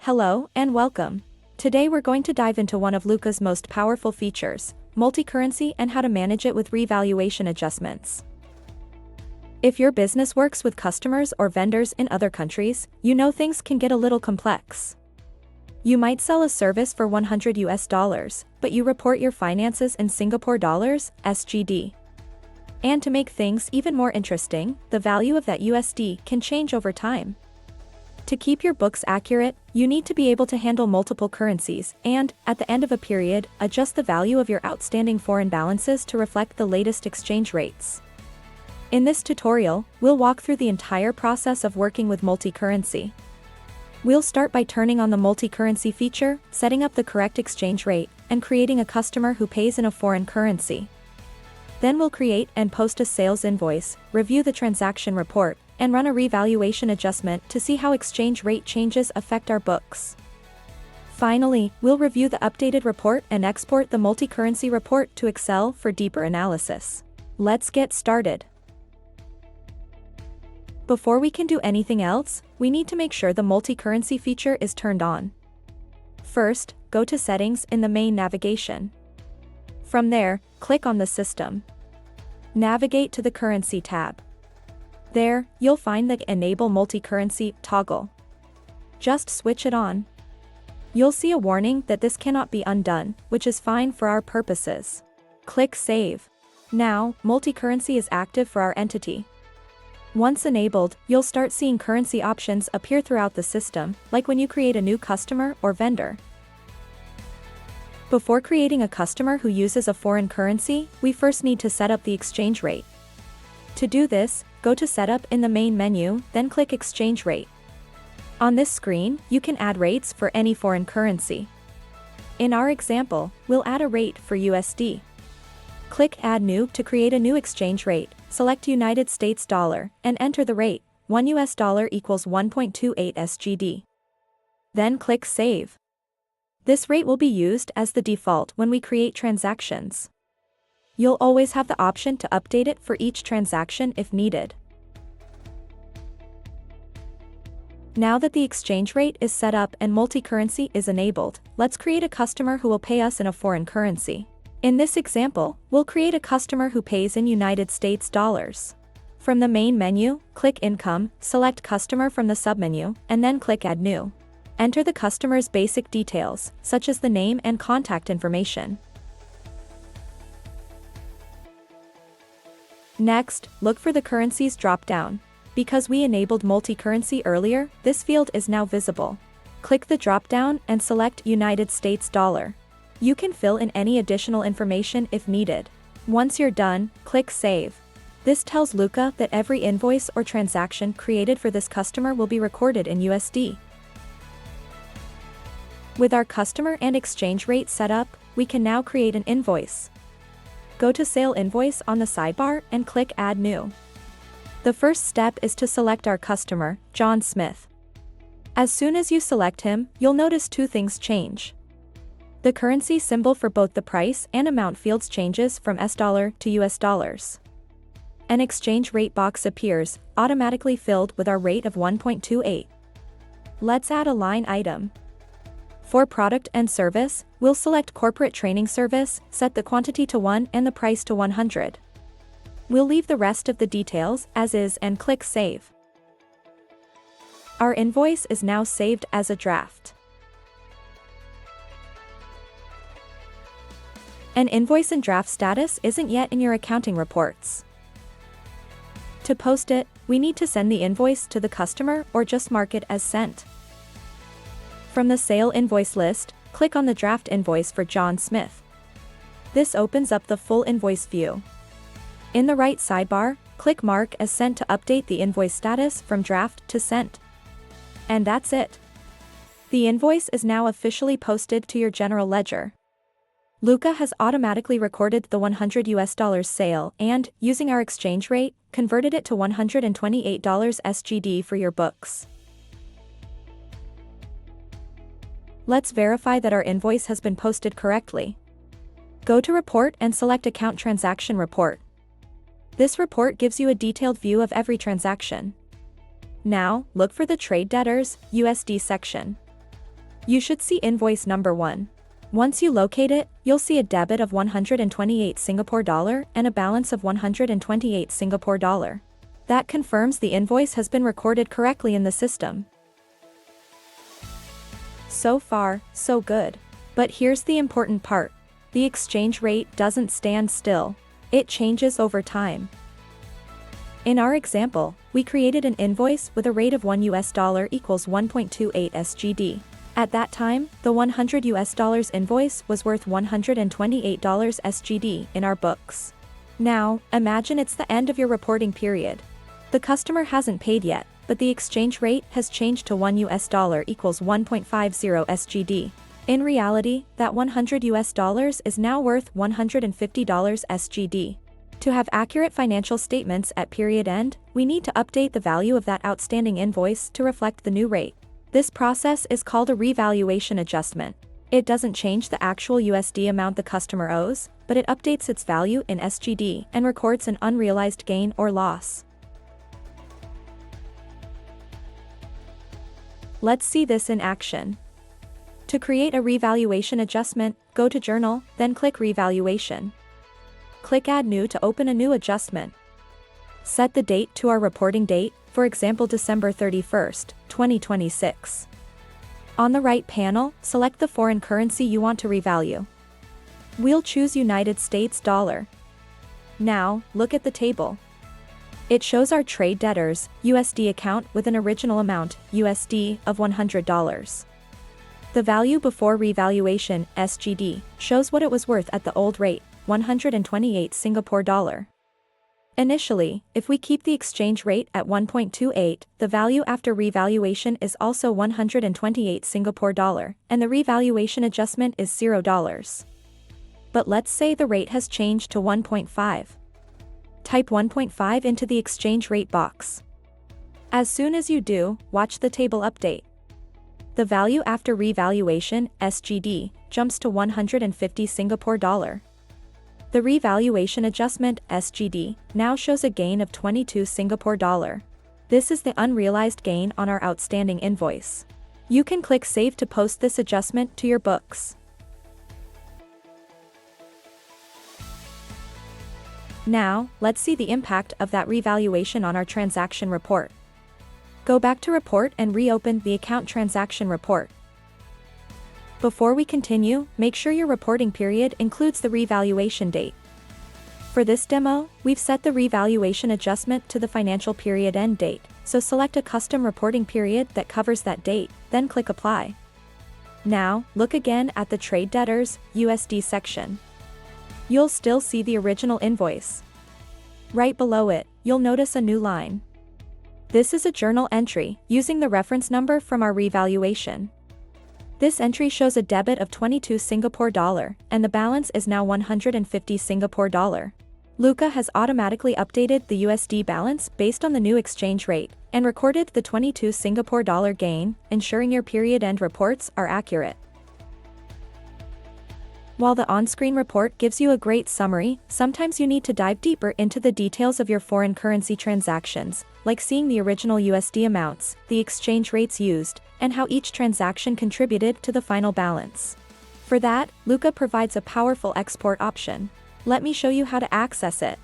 Hello and welcome. Today we're going to dive into one of Luca's most powerful features, multi-currency and how to manage it with revaluation adjustments. If your business works with customers or vendors in other countries, you know things can get a little complex. You might sell a service for $100, but you report your finances in Singapore dollars, SGD. And to make things even more interesting, the value of that USD can change over time. To keep your books accurate, you need to be able to handle multiple currencies and, at the end of a period, adjust the value of your outstanding foreign balances to reflect the latest exchange rates. In this tutorial, we'll walk through the entire process of working with multi-currency. We'll start by turning on the multi-currency feature, setting up the correct exchange rate, and creating a customer who pays in a foreign currency. Then we'll create and post a sales invoice, review the transaction report, and run a revaluation adjustment to see how exchange rate changes affect our books. Finally, we'll review the updated report and export the multi-currency report to Excel for deeper analysis. Let's get started. Before we can do anything else, we need to make sure the multi-currency feature is turned on. First, go to Settings in the main navigation. From there, click on the System. Navigate to the Currency tab. There, you'll find the Enable Multi-Currency toggle. Just switch it on. You'll see a warning that this cannot be undone, which is fine for our purposes. Click Save. Now, multi-currency is active for our entity. Once enabled, you'll start seeing currency options appear throughout the system, like when you create a new customer or vendor. Before creating a customer who uses a foreign currency, we first need to set up the exchange rate. To do this, go to Setup in the main menu, then click Exchange Rate. On this screen, you can add rates for any foreign currency. In our example, we'll add a rate for USD. Click Add New to create a new exchange rate, select United States dollar, and enter the rate, $1 equals 1.28 SGD. Then click Save. This rate will be used as the default when we create transactions. You'll always have the option to update it for each transaction if needed. Now that the exchange rate is set up and multi-currency is enabled, let's create a customer who will pay us in a foreign currency. In this example, we'll create a customer who pays in United States dollars. From the main menu, click Income, select Customer from the submenu, and then click Add New. Enter the customer's basic details, such as the name and contact information. Next, look for the Currencies drop-down. Because we enabled multi-currency earlier, this field is now visible. Click the drop-down and select United States dollar. You can fill in any additional information if needed. Once you're done, click Save. This tells Luca that every invoice or transaction created for this customer will be recorded in USD. With our customer and exchange rate set up, we can now create an invoice. Go to Sale Invoice on the sidebar and click Add New. The first step is to select our customer, John Smith. As soon as you select him, you'll notice two things change. The currency symbol for both the price and amount fields changes from S dollar to US dollars. An exchange rate box appears, automatically filled with our rate of 1.28. Let's add a line item. For product and service, we'll select Corporate Training Service, set the quantity to 1 and the price to 100. We'll leave the rest of the details as is and click Save. Our invoice is now saved as a draft. An invoice in draft status isn't yet in your accounting reports. To post it, we need to send the invoice to the customer or just mark it as sent. From the Sale Invoice list, click on the Draft Invoice for John Smith. This opens up the full invoice view. In the right sidebar, click Mark as Sent to update the invoice status from draft to sent. And that's it. The invoice is now officially posted to your general ledger. Luca has automatically recorded the $100 sale and, using our exchange rate, converted it to $128 SGD for your books. Let's verify that our invoice has been posted correctly. Go to Report and select Account Transaction Report. This report gives you a detailed view of every transaction. Now, look for the Trade Debtors, USD section. You should see invoice number 1. Once you locate it, you'll see a debit of 128 Singapore dollar and a balance of 128 Singapore dollar. That confirms the invoice has been recorded correctly in the system. So far, so good. But here's the important part. The exchange rate doesn't stand still. It changes over time. In our example, we created an invoice with a rate of $1 equals 1.28 SGD. At that time, the $100 invoice was worth $128 SGD in our books. Now, imagine it's the end of your reporting period. The customer hasn't paid yet, but the exchange rate has changed to $1 equals 1.50 SGD. In reality, that $100 is now worth $150 SGD. To have accurate financial statements at period end, we need to update the value of that outstanding invoice to reflect the new rate. This process is called a revaluation adjustment. It doesn't change the actual USD amount the customer owes, but it updates its value in SGD and records an unrealized gain or loss. Let's see this in action. To create a revaluation adjustment, go to Journal, then click Revaluation. Click Add New to open a new adjustment. Set the date to our reporting date, for example December 31st, 2026. On the right panel, select the foreign currency you want to revalue. We'll choose United States dollar. Now, look at the table. It shows our trade debtors, USD account with an original amount, USD, of $100. The value before revaluation, SGD, shows what it was worth at the old rate, 128 Singapore dollar. Initially, if we keep the exchange rate at 1.28, the value after revaluation is also 128 Singapore dollar, and the revaluation adjustment is $0. But let's say the rate has changed to 1.5. Type 1.5 into the exchange rate box. As soon as you do, watch the table update. The value after revaluation, SGD, jumps to 150 Singapore dollar. The revaluation adjustment, SGD, now shows a gain of 22 Singapore dollar. This is the unrealized gain on our outstanding invoice. You can click Save to post this adjustment to your books. Now, let's see the impact of that revaluation on our transaction report. Go back to Report and reopen the Account Transaction Report. Before we continue, make sure your reporting period includes the revaluation date. For this demo, we've set the revaluation adjustment to the financial period end date, so select a custom reporting period that covers that date, then click Apply. Now, look again at the Trade Debtors, USD section. You'll still see the original invoice. Right below it, you'll notice a new line. This is a journal entry, using the reference number from our revaluation. This entry shows a debit of 22 Singapore dollar, and the balance is now 150 Singapore dollar. Luca has automatically updated the USD balance based on the new exchange rate, and recorded the 22 Singapore dollar gain, ensuring your period-end reports are accurate. While the on-screen report gives you a great summary, sometimes you need to dive deeper into the details of your foreign currency transactions, like seeing the original USD amounts, the exchange rates used, and how each transaction contributed to the final balance. For that, Luca provides a powerful export option. Let me show you how to access it.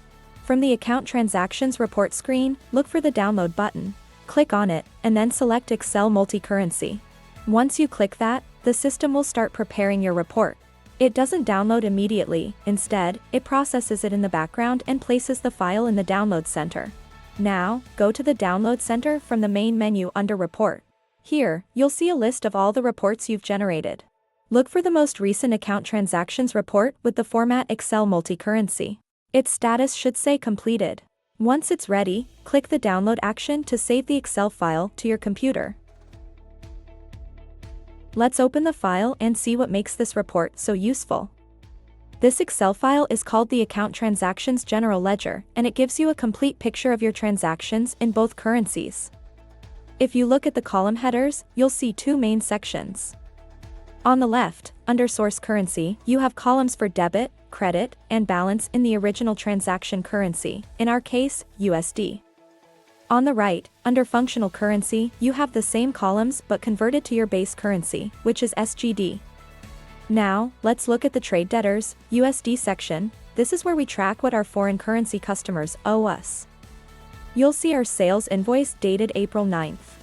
From the Account Transactions Report screen, look for the Download button. Click on it, and then select Excel Multi-Currency. Once you click that, the system will start preparing your report. It doesn't download immediately, instead, it processes it in the background and places the file in the Download Center. Now, go to the Download Center from the main menu under Report. Here, you'll see a list of all the reports you've generated. Look for the most recent Account Transactions Report with the format Excel Multi-Currency. Its status should say Completed. Once it's ready, click the Download action to save the Excel file to your computer. Let's open the file and see what makes this report so useful. This Excel file is called the Account Transactions General Ledger, and it gives you a complete picture of your transactions in both currencies. If you look at the column headers, you'll see two main sections. On the left, under Source Currency, you have columns for debit, credit, and balance in the original transaction currency, in our case, USD. On the right, under functional currency, you have the same columns but converted to your base currency, which is SGD. Now, let's look at the trade debtors, USD section. This is where we track what our foreign currency customers owe us. You'll see our sales invoice dated April 9th.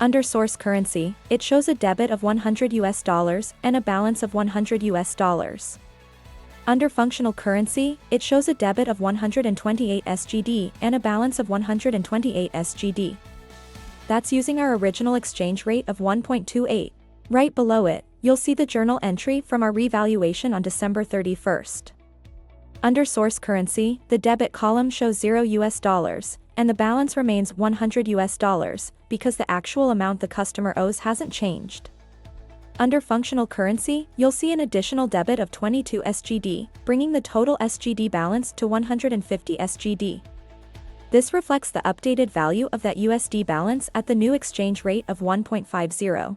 Under source currency, it shows a debit of $100 and a balance of $100. Under functional currency, it shows a debit of 128 SGD and a balance of 128 SGD. That's using our original exchange rate of 1.28. Right below it, you'll see the journal entry from our revaluation on December 31st. Under source currency, the debit column shows $0, and the balance remains $100 because the actual amount the customer owes hasn't changed. Under functional currency, you'll see an additional debit of 22 SGD, bringing the total SGD balance to 150 SGD. This reflects the updated value of that USD balance at the new exchange rate of 1.50.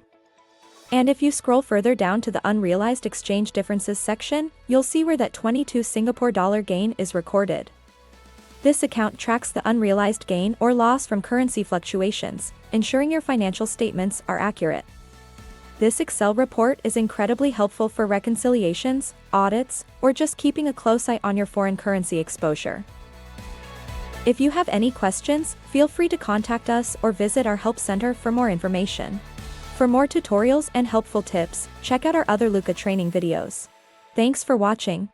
And if you scroll further down to the unrealized exchange differences section, you'll see where that 22 Singapore dollar gain is recorded. This account tracks the unrealized gain or loss from currency fluctuations, ensuring your financial statements are accurate. This Excel report is incredibly helpful for reconciliations, audits, or just keeping a close eye on your foreign currency exposure. If you have any questions, feel free to contact us or visit our Help Center for more information. For more tutorials and helpful tips, check out our other Luca training videos. Thanks for watching.